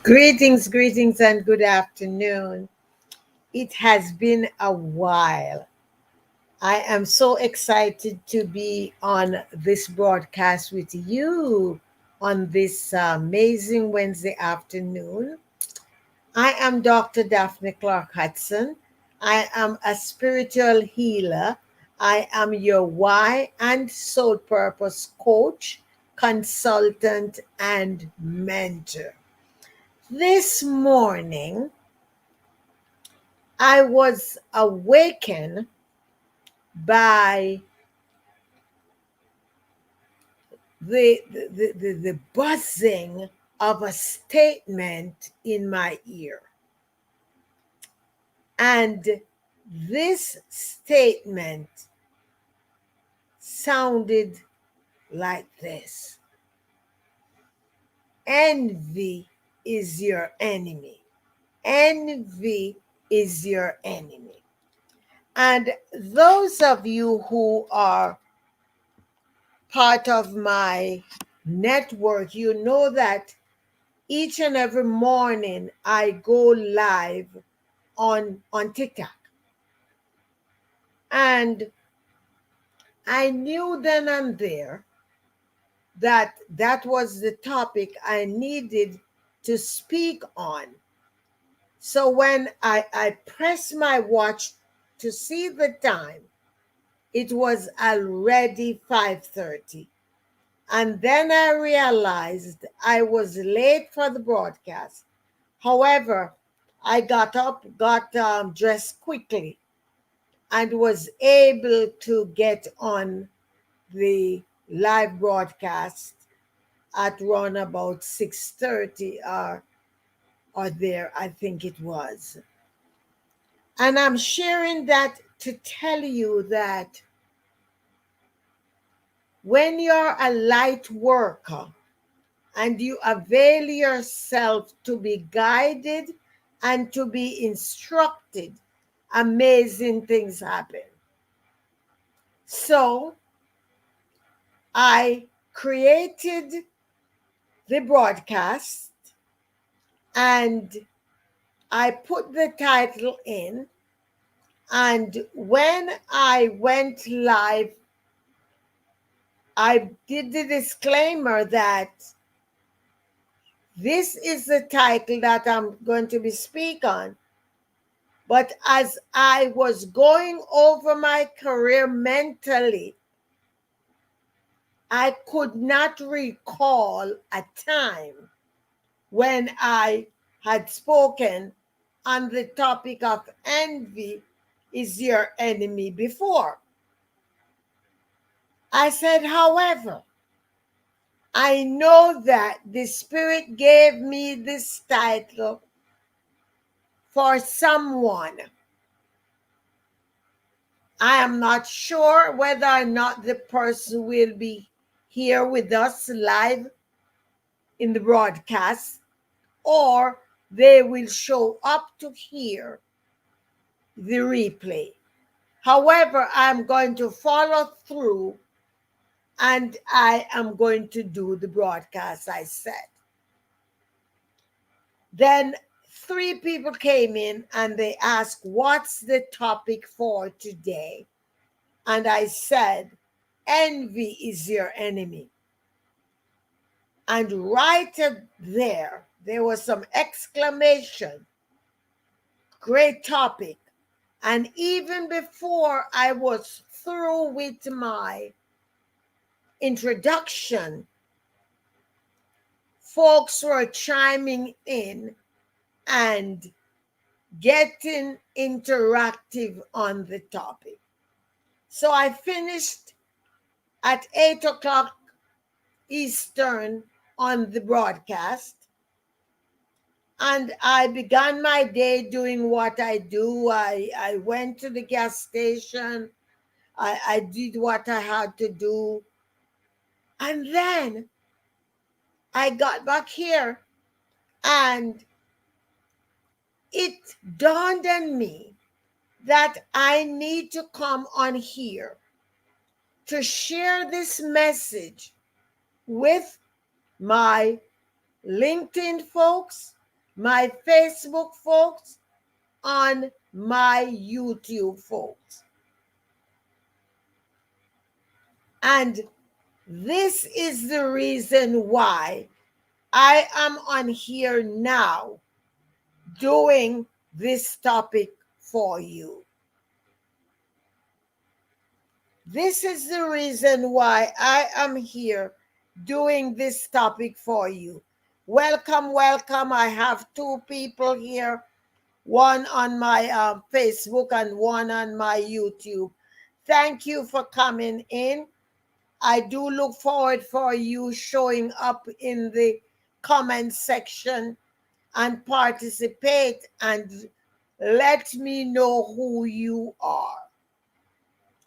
Greetings, and good afternoon. It has been a while. I am so excited to be on this broadcast with you on this amazing Wednesday afternoon. I am Dr. Daphne Clarke-Hudson. I am a spiritual healer. I am your why and soul purpose coach, consultant, and mentor. This morning, I was awakened by the buzzing of a statement in my ear. And this statement sounded like this: Envy is your enemy. Envy is your enemy. And those of you who are part of my network, you know that each and every morning I go live on TikTok. And I knew then and there that that was the topic I needed to speak on. So when I pressed my watch to see the time, it was already 5:30. And then I realized I was late for the broadcast. However, I got up, got dressed quickly, and was able to get on the live broadcast at around about 6:30 or there, I think it was. And I'm sharing that to tell you that when you're a light worker, and you avail yourself to be guided and to be instructed, amazing things happen. So I created the broadcast and I put the title in. And when I went live, I did the disclaimer that this is the title that I'm going to be speak on. But as I was going over my career mentally, I could not recall a time when I had spoken on the topic of envy is your enemy before. I said, however, I know that the Spirit gave me this title for someone. I am not sure whether or not the person will be here with us live in the broadcast or they will show up to hear the replay. However, I'm going to follow through and I am going to do the broadcast, I said. Then 3 people came in and they asked, what's the topic for today? And I said, envy is your enemy. And right there was some exclamation. Great topic. And even before I was through with my introduction, folks were chiming in and getting interactive on the topic. So I finished at 8 o'clock Eastern on the broadcast. And I began my day doing what I do. I went to the gas station. I did what I had to do. And then I got back here and it dawned on me that I need to come on here to share this message with my LinkedIn folks my Facebook folks, on my YouTube folks. And this is the reason why I am on here now doing this topic for you. This is the reason why I am here doing this topic for you. Welcome, welcome. I have two people here, one on my Facebook and one on my YouTube. Thank you for coming in. I do look forward for you showing up in the comment section and participate and let me know who you are.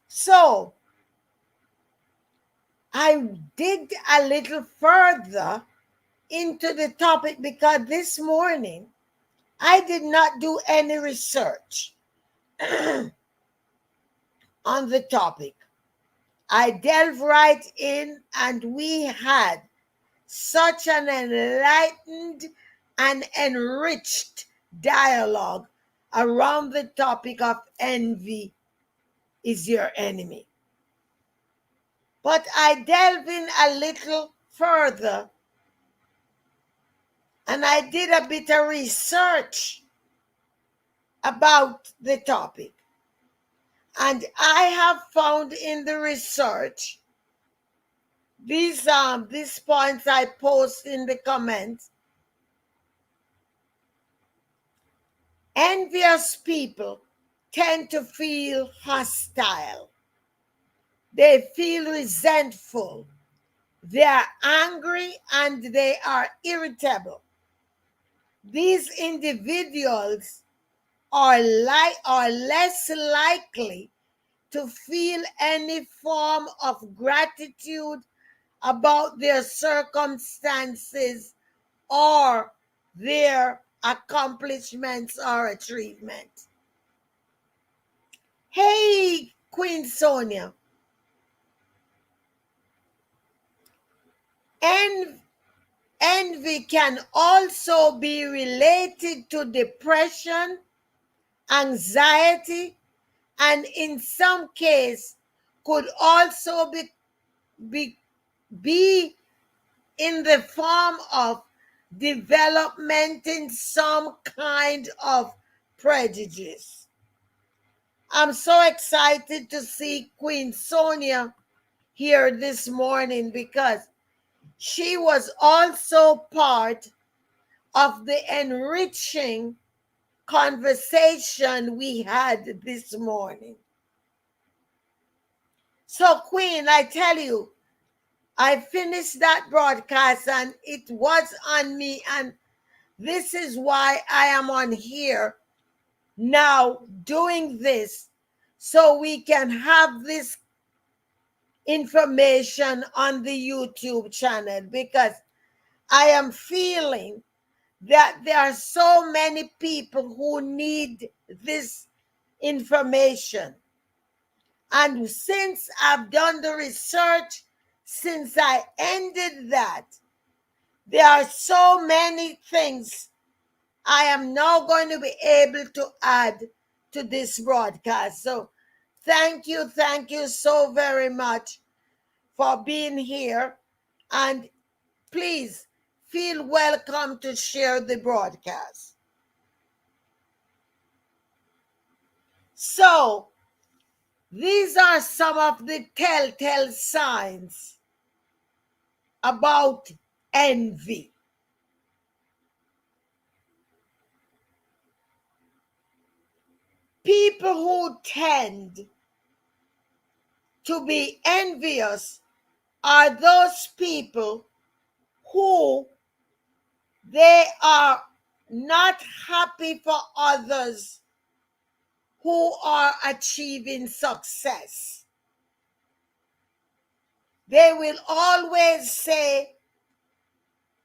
So, I digged a little further into the topic because this morning I did not do any research on the topic. I delved right in and we had such an enlightened and enriched dialogue around the topic of envy is your enemy. But I delved in a little further and I did a bit of research about the topic. And I have found in the research these points I post in the comments. Envious people tend to feel hostile. They feel resentful. They are angry and they are irritable. These individuals are less likely to feel any form of gratitude about their circumstances or their accomplishments or achievements. Hey, Queen Sonia. Envy can also be related to depression, anxiety, and in some cases could also be in the form of developing some kind of prejudice. I'm so excited to see Queen Sonia here this morning because she was also part of the enriching conversation we had this morning. So, Queen, I tell you, I finished that broadcast and it was on me, and this is why I am on here now doing this, so we can have this information on the YouTube channel, because I am feeling that there are so many people who need this information. And since I've done the research, since I ended that, there are so many things I am now going to be able to add to this broadcast. So thank you so very much for being here. And please feel welcome to share the broadcast. So, these are some of the telltale signs about envy. People who tend to be envious are those people who they are not happy for others who are achieving success. They will always say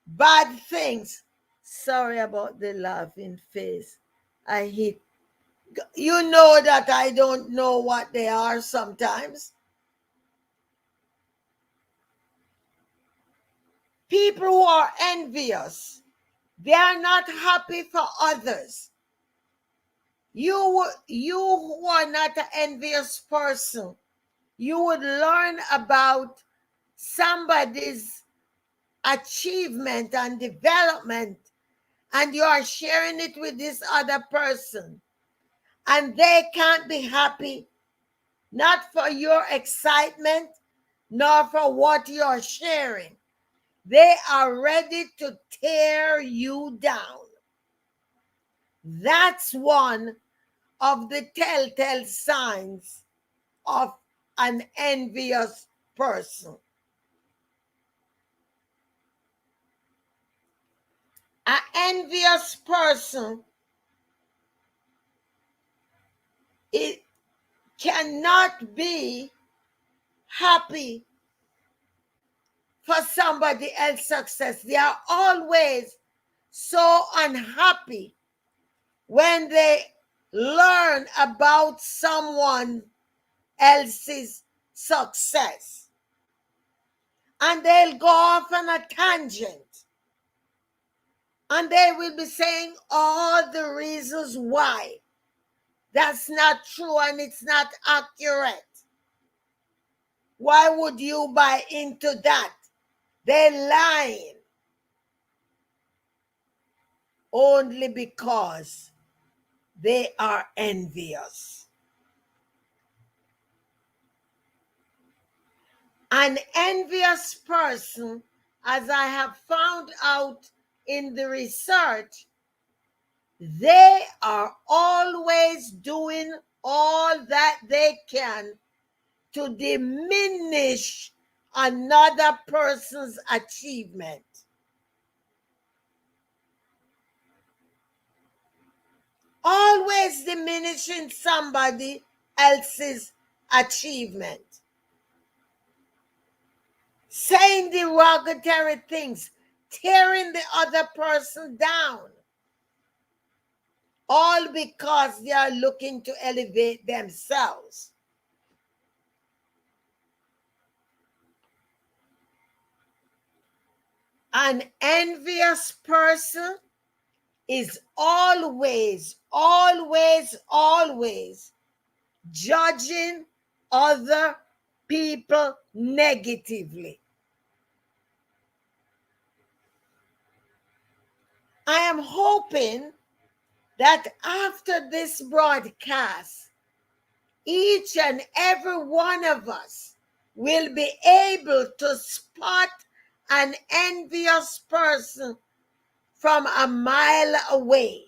bad things. Sorry about the laughing face. I hit. You know that I don't know what they are sometimes. People who are envious, They are not happy for others. You who are not an envious person, you would learn about somebody's achievement and development, and you are sharing it with this other person, and they can't be happy, not for your excitement, nor for what you're sharing. They are ready to tear you down. That's one of the telltale signs of an envious person. An envious person, it cannot be happy for somebody else's success. They are always so unhappy when they learn about someone else's success. And they'll go off on a tangent. And they will be saying all the reasons why that's not true and it's not accurate. Why would you buy into that? They're lying only because they are envious. An envious person, as I have found out in the research, they are always doing all that they can to diminish another person's achievement. Always diminishing somebody else's achievement. Saying derogatory things, tearing the other person down. All because they are looking to elevate themselves. An envious person is always, always, always judging other people negatively. I am hoping that after this broadcast, each and every one of us will be able to spot an envious person from a mile away.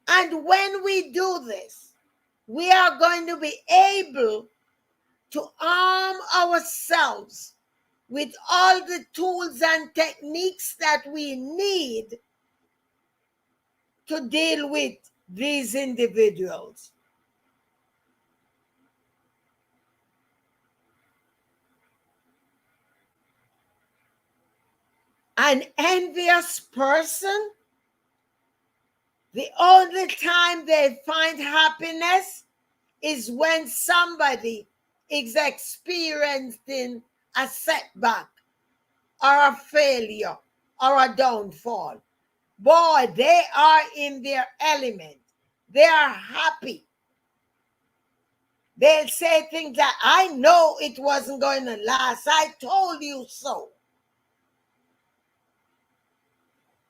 And when we do this, we are going to be able to arm ourselves with all the tools and techniques that we need to deal with these individuals. An envious person, the only time they find happiness is when somebody is experiencing a setback or a failure or a downfall. Boy, they are in their element. They are happy. They'll say things like, I know it wasn't going to last. I told you so.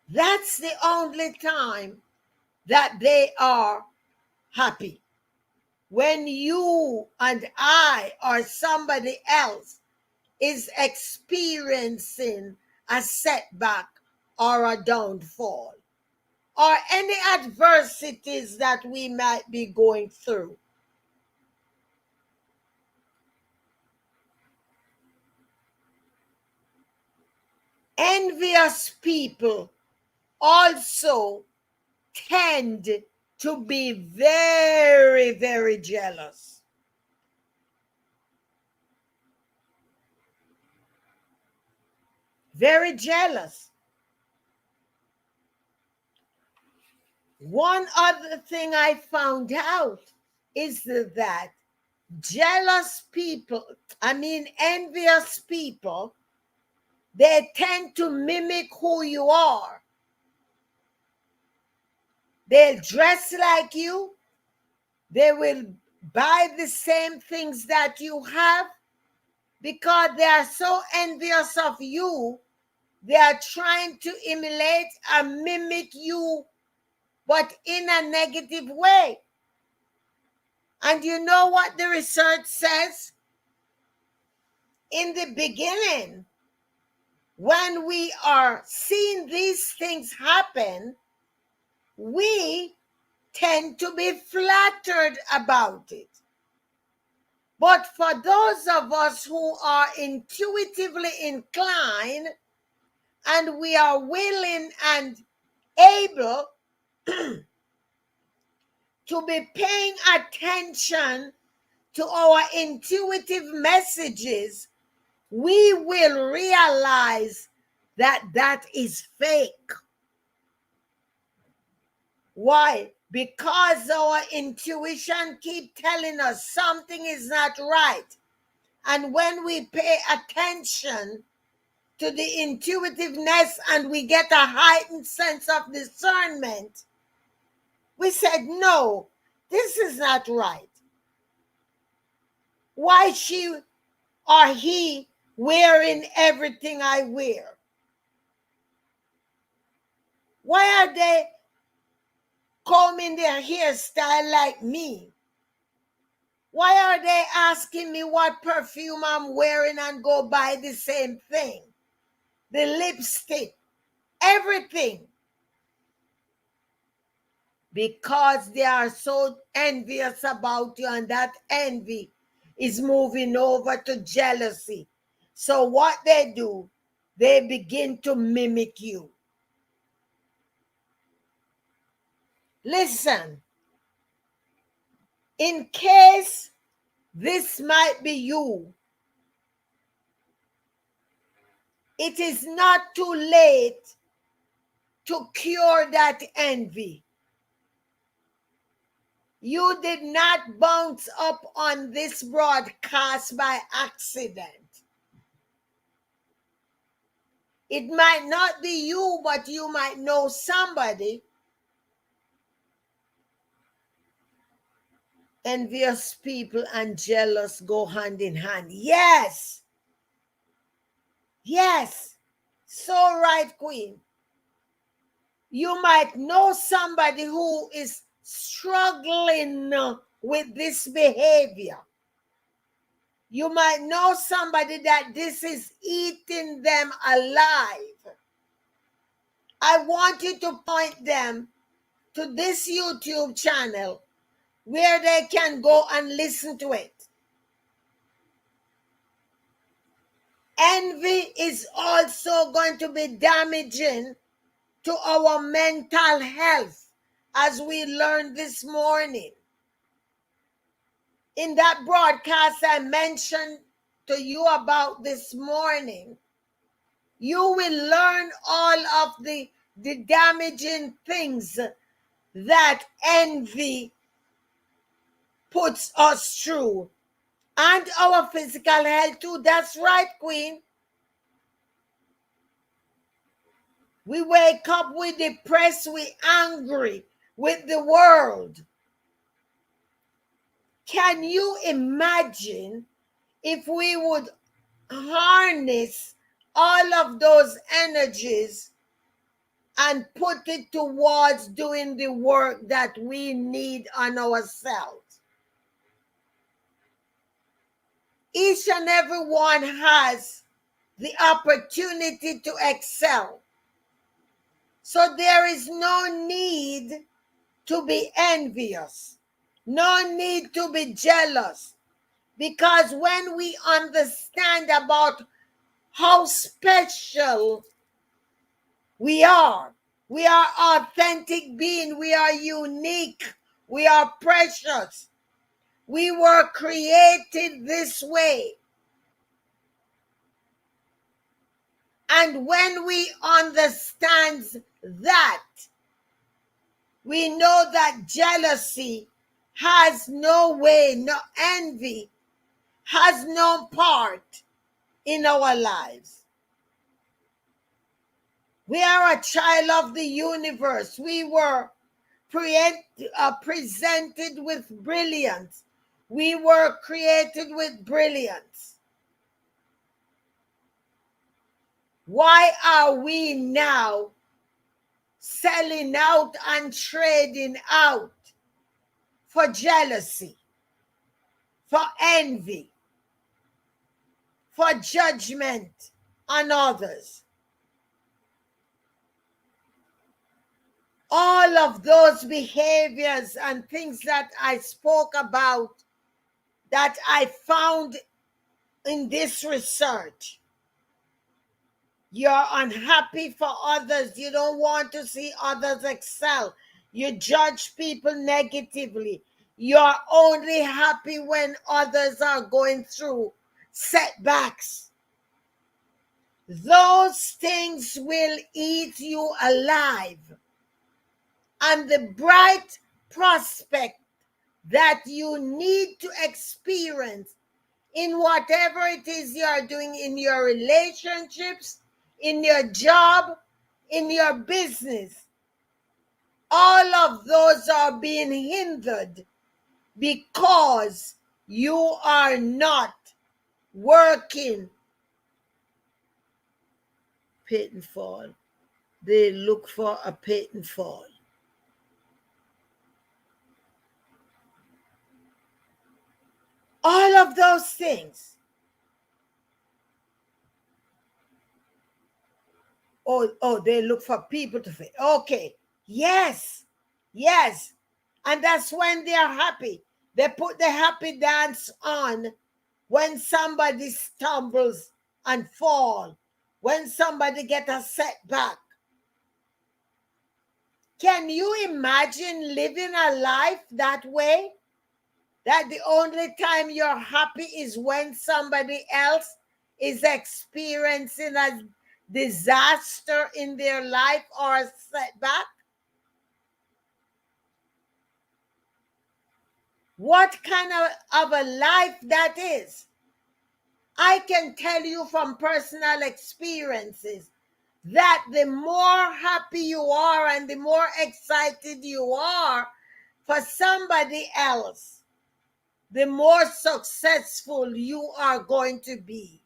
That's the only time that they are happy. When you and I or somebody else is experiencing a setback or a downfall or any adversities that we might be going through. Envious people also tend to be very, very jealous. Very jealous. One other thing I found out is that envious people They tend to mimic who you are. They'll dress like you. They will buy the same things that you have because they are so envious of you. They are trying to emulate and mimic you, but in a negative way. And you know what the research says? In the beginning, when we are seeing these things happen, we tend to be flattered about it. But for those of us who are intuitively inclined and we are willing and able to be paying attention to our intuitive messages, we will realize that that is fake. Why? Because our intuition keep telling us something is not right. And when we pay attention to the intuitiveness and we get a heightened sense of discernment, we said, no, this is not right. Why she or he wearing everything I wear? Why are they combing their hairstyle like me? Why are they asking me what perfume I'm wearing and go buy the same thing? The lipstick, everything. Because they are so envious about you, and that envy is moving over to jealousy. So what they do, they begin to mimic you. Listen, in case this might be you, it is not too late to cure that envy. You did not bounce up on this broadcast by accident. It might not be you, but you might know somebody. Envious people and jealous go hand in hand. Yes. Yes. So right, Queen. You might know somebody who is struggling with this behavior. You might know somebody that this is eating them alive. I want you to point them to this YouTube channel where they can go and listen to it. Envy is also going to be damaging to our mental health, as we learned this morning. In that broadcast I mentioned to you about this morning, you will learn all of the damaging things that envy puts us through, and our physical health too. That's right, Queen. We wake up, we depressed, we angry with the world. Can you imagine if we would harness all of those energies and put it towards doing the work that we need on ourselves? Each and every one has the opportunity to excel. So there is no need to be envious, no need to be jealous, because when we understand about how special we are authentic being, we are unique, we are precious, we were created this way. And when we understand that, we know that jealousy has no way, no envy has no part in our lives. We are a child of the universe. We were presented with brilliance. We were created with brilliance. Why are we now selling out and trading out for jealousy, for envy, for judgment on others? All of those behaviors and things that I spoke about, that I found in this research. You're unhappy for others. You don't want to see others excel. You judge people negatively. You're only happy when others are going through setbacks. Those things will eat you alive. And the bright prospect that you need to experience in whatever it is you are doing, in your relationships, in your job, in your business, all of those are being hindered because you are not working. Pitfall. They look for a pitfall. All of those things. Oh, they look for people to fail. Okay. Yes. Yes. And that's when they are happy. They put the happy dance on when somebody stumbles and fall, when somebody get a setback. Can you imagine living a life that way? That the only time you're happy is when somebody else is experiencing a disaster in their life or a setback? What kind of a life that is? I can tell you from personal experiences that the more happy you are and the more excited you are for somebody else, the more successful you are going to be.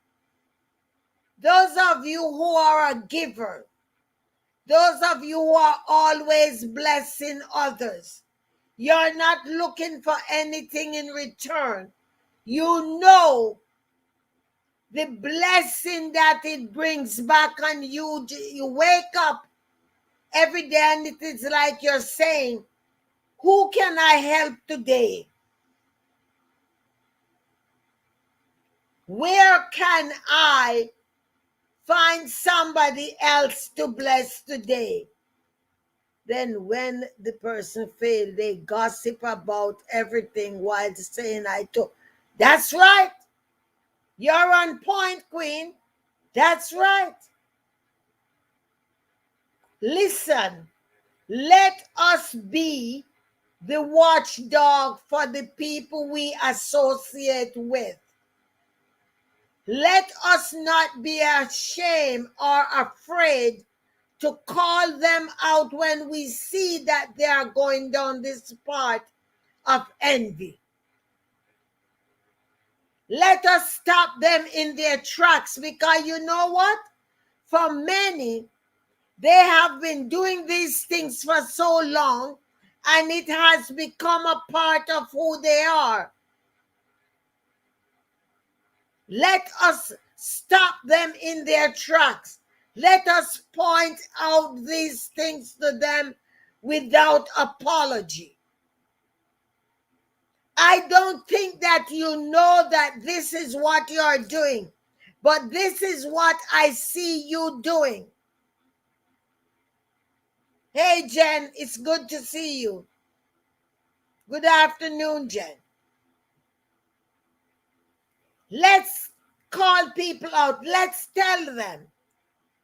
Those of you who are a giver, those of you who are always blessing others, you're not looking for anything in return. You know the blessing that it brings back on you. You wake up every day and it is like you're saying, who can I help today? Where can I find somebody else to bless today? Then when the person failed, they gossip about everything while saying I took. That's right. You're on point, Queen. That's right. Listen, let us be the watchdog for the people we associate with. Let us not be ashamed or afraid to call them out when we see that they are going down this path of envy. Let us stop them in their tracks, because you know what? For many, they have been doing these things for so long, and it has become a part of who they are. Let us stop them in their tracks. Let us point out these things to them without apology. I don't think that you know that this is what you're doing, but this is what I see you doing. Hey, Jen, it's good to see you. Good afternoon, Jen. Let's call people out. Let's tell them.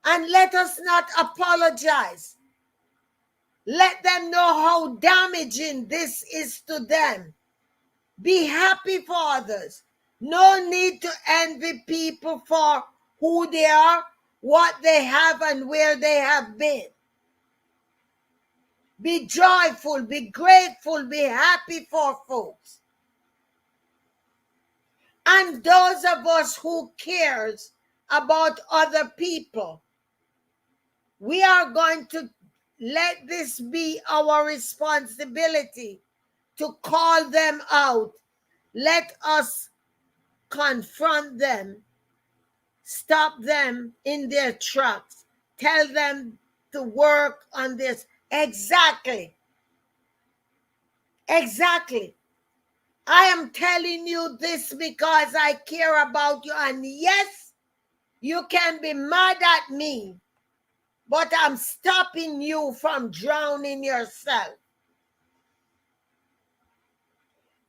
And let us not apologize. Let them know how damaging this is to them. Be happy for others. No need to envy people for who they are, what they have and where they have been. Be joyful, be grateful, be happy for folks. And those of us who cares about other people, we are going to let this be our responsibility to call them out. Let us confront them, stop them in their tracks, tell them to work on this. Exactly. Exactly. I am telling you this because I care about you. And yes, you can be mad at me, but I'm stopping you from drowning yourself.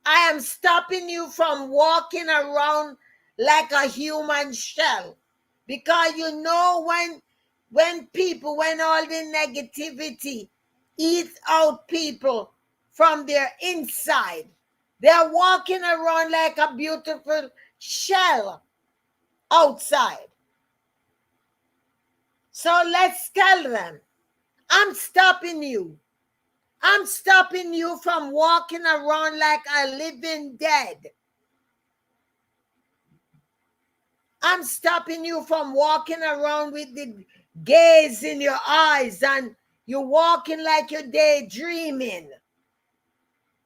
I am stopping you from walking around like a human shell. Because you know when all the negativity eats out people from their inside, they're walking around like a beautiful shell outside. So let's tell them, I'm stopping you. I'm stopping you from walking around like a living dead. I'm stopping you from walking around with the gaze in your eyes and you're walking like you're daydreaming.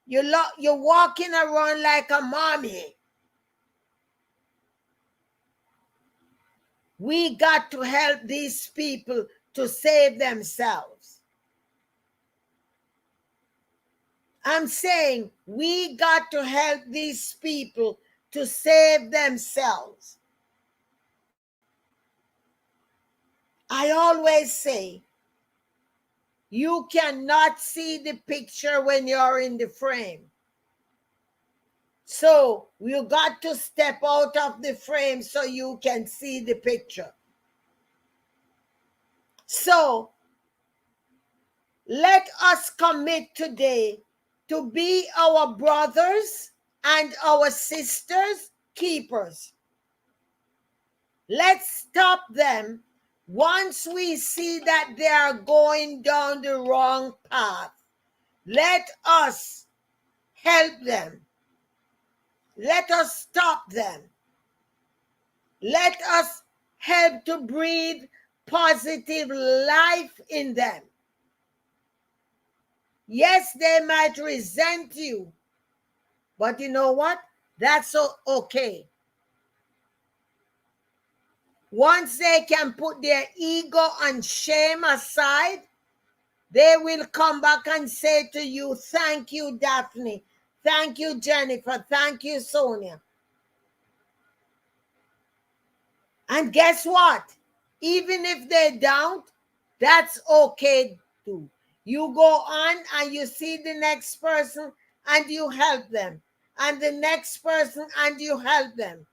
You're walking around like a mommy. We got to help these people to save themselves. I'm saying we got to help these people to save themselves. I always say, you cannot see the picture when you're in the frame. So you got to step out of the frame so you can see the picture. So let us commit today to be our brothers and our sisters' keepers. Let's stop them once we see that they are going down the wrong path. Let us help them. Let us stop them. Let us help to breathe positive life in them. Yes, they might resent you, but you know what? That's okay. Once they can put their ego and shame aside, they will come back and say to you, thank you, Daphne. Thank you, Jennifer. Thank you, Sonia. And guess what? Even if they don't, that's okay too. You go on and you see the next person and you help them. And the next person and you help them.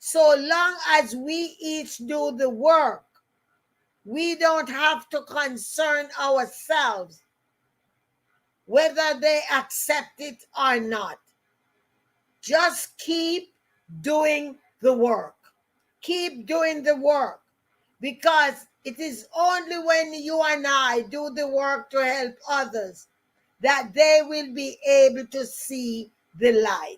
So long as we each do the work, we don't have to concern ourselves whether they accept it or not. Just keep doing the work. Keep doing the work. Because it is only when you and I do the work to help others that they will be able to see the light.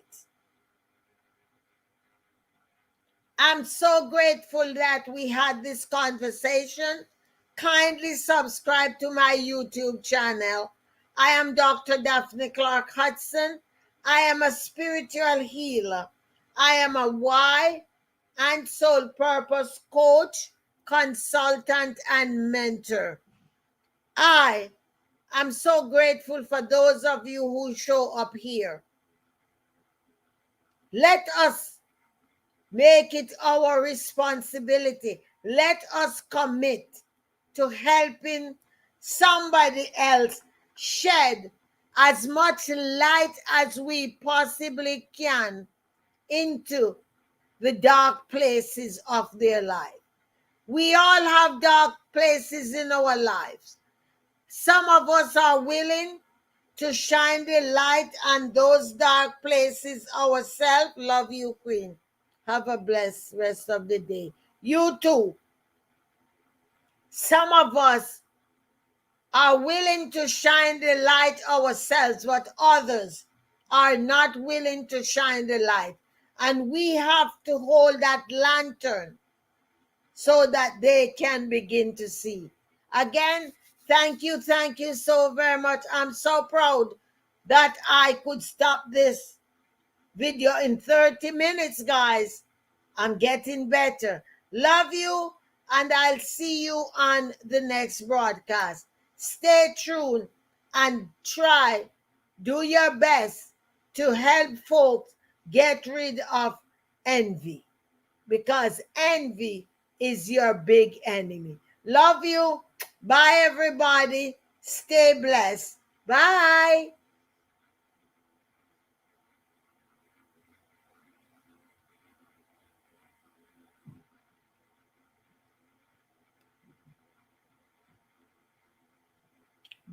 I'm so grateful that we had this conversation. Kindly subscribe to my YouTube channel. I am Dr. Daphne Clarke-Hudson. I am a spiritual healer. I am a why and soul purpose coach, consultant, and mentor. I am so grateful for those of you who show up here. Let us make it our responsibility. Let us commit to helping somebody else shed as much light as we possibly can into the dark places of their life. We all have dark places in our lives. Some of us are willing to shine the light on those dark places ourselves. Love you, Queen. Have a blessed rest of the day. You too. Some of us are willing to shine the light ourselves, but others are not willing to shine the light. And we have to hold that lantern so that they can begin to see. Again, thank you so very much. I'm so proud that I could stop this video in 30 minutes, guys. I'm getting better. Love you, and I'll see you on the next broadcast. Stay tuned and try, do your best to help folks get rid of envy, because envy is your big enemy. Love you. Bye, everybody. Stay blessed. Bye.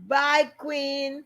Bye, Queen.